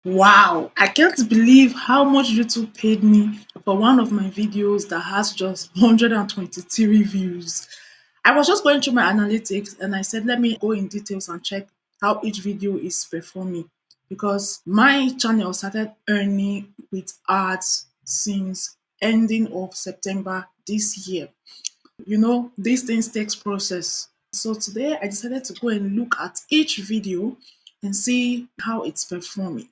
Wow, I can't believe how much YouTube paid me for one of my videos that has just 123 views. I was just going through my analytics and I said, let me go in details and check how each video is performing because my channel started earning with ads since ending of September this year. These things takes process. So today I decided to go and look at each video and see how it's performing.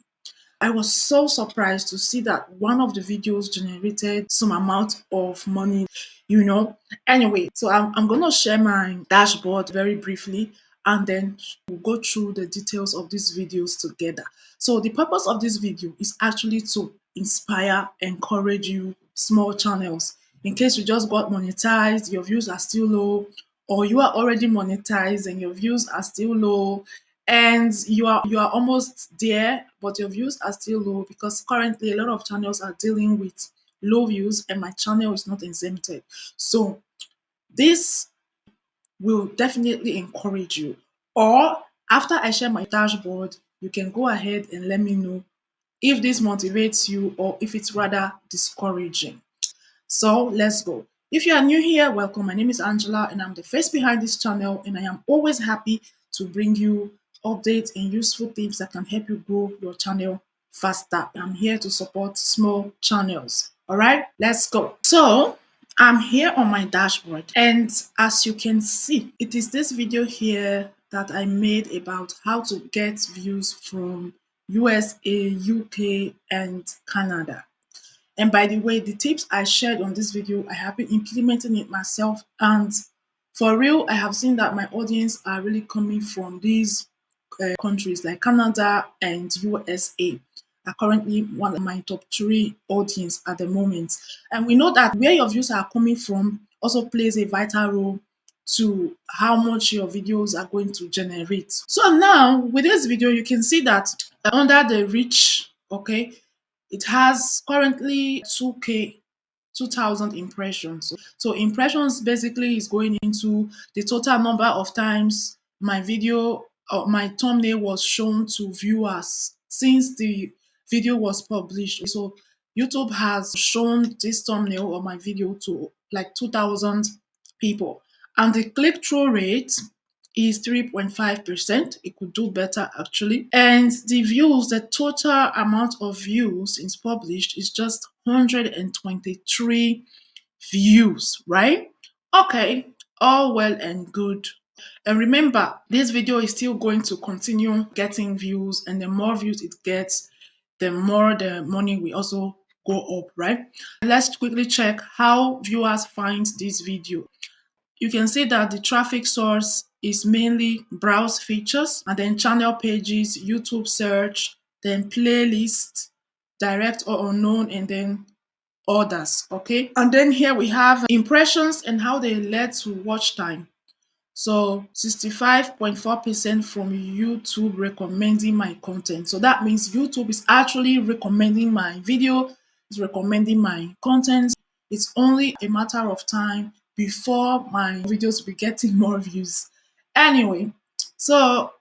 I was so surprised to see that one of the videos generated some amount of money, you know. Anyway, so I'm going to share my dashboard very briefly and then we'll go through the details of these videos together. So the purpose of this video is actually to inspire, encourage you, small channels. In case you just got monetized, your views are still low, or you are already monetized and your views are still low, and you are almost there but your views are still low because currently a lot of channels are dealing with low views and my channel is not exempted. So this will definitely encourage you, or after I share my dashboard you can go ahead and let me know if this motivates you or if it's rather discouraging. So let's go. If you are new here, welcome. My name is Angela and I'm the face behind this channel, and I am always happy to bring you updates and useful tips that can help you grow your channel faster. I'm here to support small channels. All right, let's go. So I'm here on my dashboard, and as you can see, it is this video here that I made about how to get views from USA, UK, and Canada. And by the way, the tips I shared on this video, I have been implementing it myself. And for real, I have seen that my audience are really coming from these countries like Canada and USA are currently one of my top three audience at the moment. And we know that where your views are coming from also plays a vital role to how much your videos are going to generate. So now with this video, you can see that under the reach, okay, it has currently 2K, 2,000 impressions. So impressions basically is going into the total number of times my video or my thumbnail was shown to viewers since the video was published. So YouTube has shown this thumbnail or my video to like 2,000 people. And the click-through rate is 3.5%. It could do better actually. And the views, the total amount of views is published is just 123 views, right? Okay, all well and good. And remember, this video is still going to continue getting views, and the more views it gets, the more the money will also go up, right? Let's quickly check how viewers find this video. You can see that the traffic source is mainly browse features and then channel pages, YouTube search, then playlist, direct or unknown, and then others. Okay, and then here we have impressions and how they led to watch time. So 65.4% from YouTube recommending my content. So that means YouTube is actually recommending my video, is recommending my content. It's only a matter of time before my videos will be getting more views. Anyway, so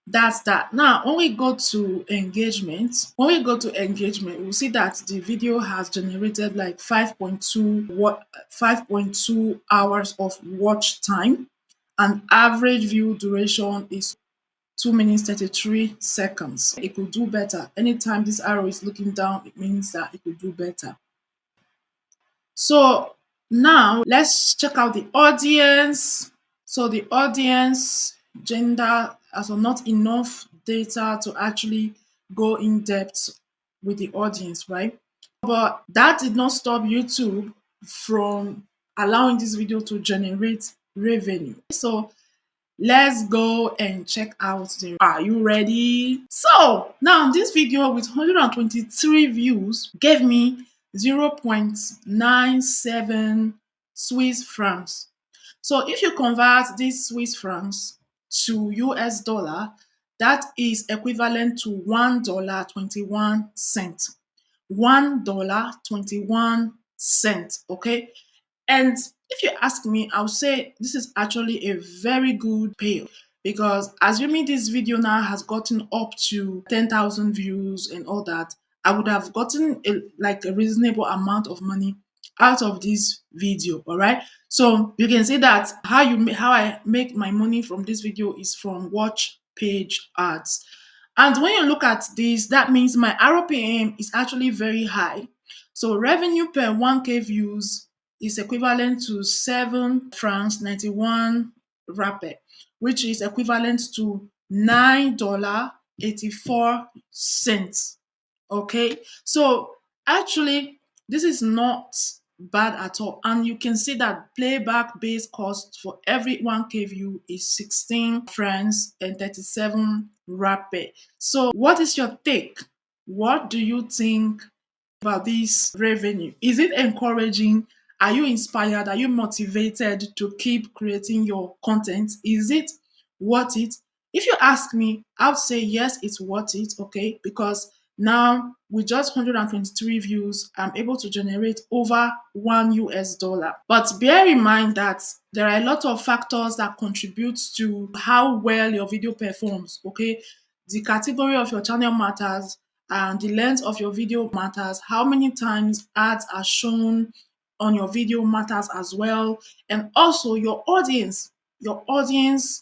that's that. Now, when we go to engagement, we'll see that the video has generated like 5.2 hours of watch time, and average view duration is 2 minutes 33 seconds. It could do better. Anytime this arrow is looking down, it means that it could do better. So now let's check out the audience. So the audience, gender, also not enough data to actually go in depth with the audience, right? But that did not stop YouTube from allowing this video to generate revenue. So let's go and check out the. Are you ready? So now this video with 123 views gave me 0.97 Swiss francs. So if you convert these Swiss francs to US dollar, that is equivalent to $1.21. $1.21. Okay. And if you ask me, I'll say this is actually a very good payoff because assuming this video now has gotten up to 10,000 views and all that, I would have gotten a reasonable amount of money out of this video. All right, so you can see that how I make my money from this video is from watch page ads. And when you look at this, that means my RPM is actually very high. So revenue per 1K views is equivalent to 7 francs 91 rapé, which is equivalent to $9.84. Okay, so actually, this is not bad at all. And you can see that playback base cost for every 1K view is 16 francs and 37 rapé. So, what is your take? What do you think about this revenue? Is it encouraging? Are you inspired? Are you motivated to keep creating your content? Is it worth it? If you ask me, I would say yes, it's worth it, okay? Because now with just 123 views, I'm able to generate over $1. But bear in mind that there are a lot of factors that contribute to how well your video performs, okay? The category of your channel matters, and the length of your video matters. How many times ads are shown on your video matters as well. And also your audience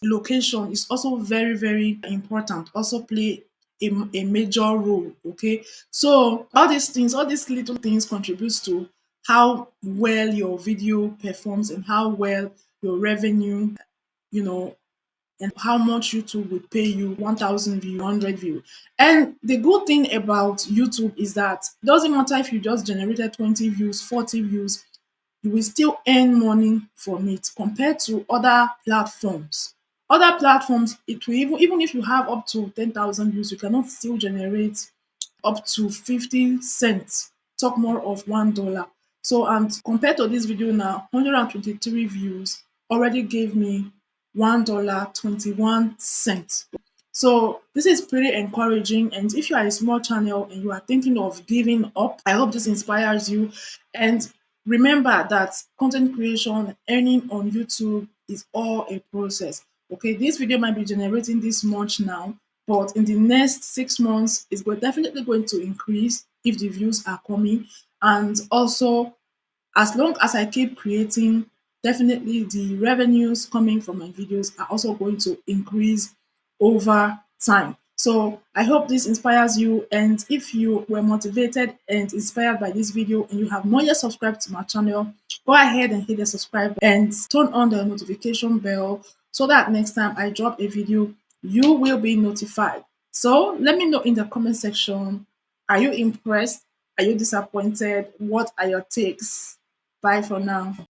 location is also very, very important, also play a major role. Okay. So all these little things contributes to how well your video performs and how well your revenue, you know, and how much YouTube will pay you 1,000 view, 100 view. And the good thing about YouTube is that it doesn't matter if you just generated 20 views, 40 views, you will still earn money from it compared to other platforms. Other platforms, it will even if you have up to 10,000 views, you cannot still generate up to 50 cents, talk more of $1. So, and compared to this video now, 123 views already gave me $1.21. So this is pretty encouraging. And if you are a small channel and you are thinking of giving up, I hope this inspires you. And remember that content creation, earning on YouTube is all a process. Okay, this video might be generating this much now, but in the next 6 months, it's definitely going to increase if the views are coming. And also, as long as I keep creating, definitely the revenues coming from my videos are also going to increase over time. So I hope this inspires you. And if you were motivated and inspired by this video and you have not yet subscribed to my channel, go ahead and hit the subscribe and turn on the notification bell so that next time I drop a video, you will be notified. So let me know in the comment section, are you impressed? Are you disappointed? What are your takes? Bye for now.